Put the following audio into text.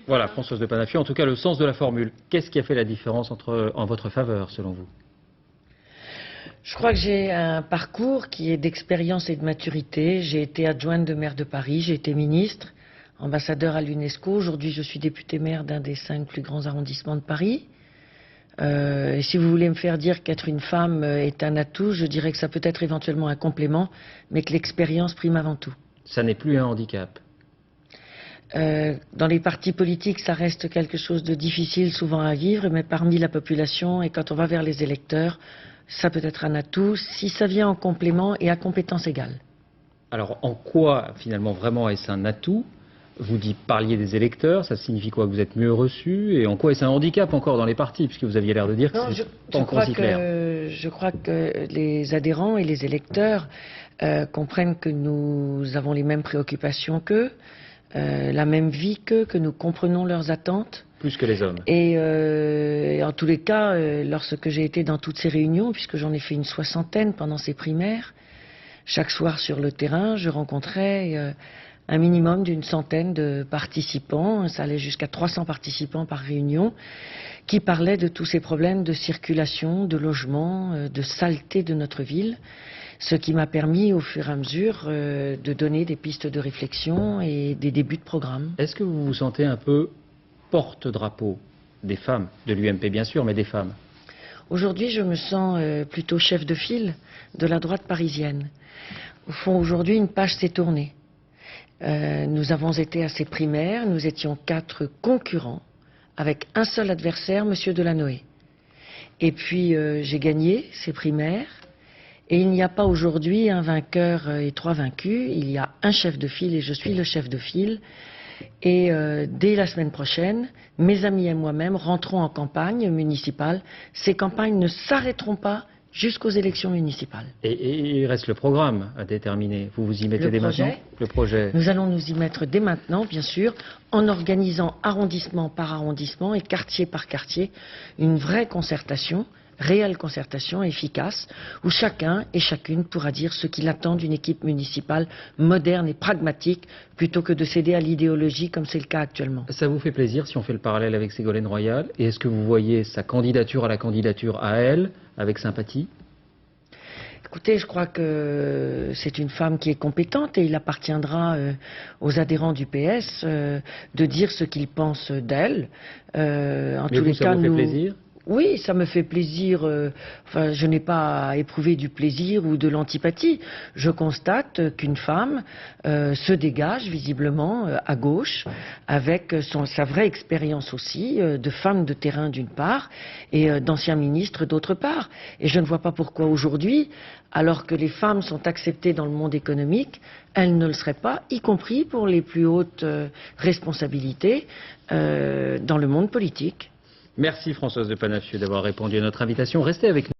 Voilà, Françoise de Panafieux, en tout cas le sens de la formule. Qu'est-ce qui a fait la différence en votre faveur, selon vous? Je crois que j'ai un parcours qui est d'expérience et de maturité. J'ai été adjointe de maire de Paris, j'ai été ministre, ambassadeur à l'UNESCO. Aujourd'hui, je suis députée maire d'un des 5 plus grands arrondissements de Paris. Et si vous voulez me faire dire qu'être une femme est un atout, je dirais que ça peut être éventuellement un complément, mais que l'expérience prime avant tout. Ça n'est plus un handicap. Dans les partis politiques, ça reste quelque chose de difficile souvent à vivre, mais parmi la population et quand on va vers les électeurs, ça peut être un atout si ça vient en complément et à compétence égale. Alors, en quoi, finalement, vraiment est-ce un atout? Vous parliez des électeurs, ça signifie quoi? Que vous êtes mieux reçu? Et en quoi est-ce un handicap encore dans les partis? Puisque vous aviez l'air de dire que c'est pas encore si clair. Je crois que les adhérents et les électeurs comprennent que nous avons les mêmes préoccupations qu'eux, la même vie qu'eux, que nous comprenons leurs attentes. Plus que les hommes. Et en tous les cas, lorsque j'ai été dans toutes ces réunions, puisque j'en ai fait une 60aine pendant ces primaires, chaque soir sur le terrain, je rencontrais un minimum d'une centaine de participants, ça allait jusqu'à 300 participants par réunion, qui parlaient de tous ces problèmes de circulation, de logement, de saleté de notre ville, ce qui m'a permis au fur et à mesure de donner des pistes de réflexion et des débuts de programme. Est-ce que vous vous sentez un peu porte-drapeau des femmes, de l'UMP bien sûr, mais des femmes? Aujourd'hui, je me sens plutôt chef de file de la droite parisienne. Au fond, aujourd'hui, une page s'est tournée. Nous avons été à ces primaires, nous étions 4 concurrents, avec un seul adversaire, M. Delanoë. Et puis, j'ai gagné ces primaires, et il n'y a pas aujourd'hui un vainqueur et 3 vaincus, il y a un chef de file, et je suis le chef de file. Et dès la semaine prochaine, mes amis et moi-même rentrons en campagne municipale. Ces campagnes ne s'arrêteront pas jusqu'aux élections municipales. Et il reste le programme à déterminer. Vous vous y mettez dès maintenant? Le projet. Nous allons nous y mettre dès maintenant, bien sûr, en organisant arrondissement par arrondissement et quartier par quartier une vraie concertation, réelle concertation efficace, où chacun et chacune pourra dire ce qu'il attend d'une équipe municipale moderne et pragmatique, plutôt que de céder à l'idéologie comme c'est le cas actuellement. Ça vous fait plaisir si on fait le parallèle avec Ségolène Royal? Et est-ce que vous voyez sa candidature à la candidature à elle avec sympathie? Écoutez, je crois que c'est une femme qui est compétente et il appartiendra aux adhérents du PS de dire ce qu'ils pensent d'elle. En tous les cas, ça vous fait plaisir? Oui, ça me fait plaisir. Enfin, je n'ai pas à éprouver du plaisir ou de l'antipathie. Je constate qu'une femme se dégage visiblement à gauche, avec sa vraie expérience aussi de femme de terrain d'une part et d'ancien ministre d'autre part. Et je ne vois pas pourquoi aujourd'hui, alors que les femmes sont acceptées dans le monde économique, elles ne le seraient pas, y compris pour les plus hautes responsabilités dans le monde politique. Merci Françoise de Panafieux d'avoir répondu à notre invitation. Restez avec nous.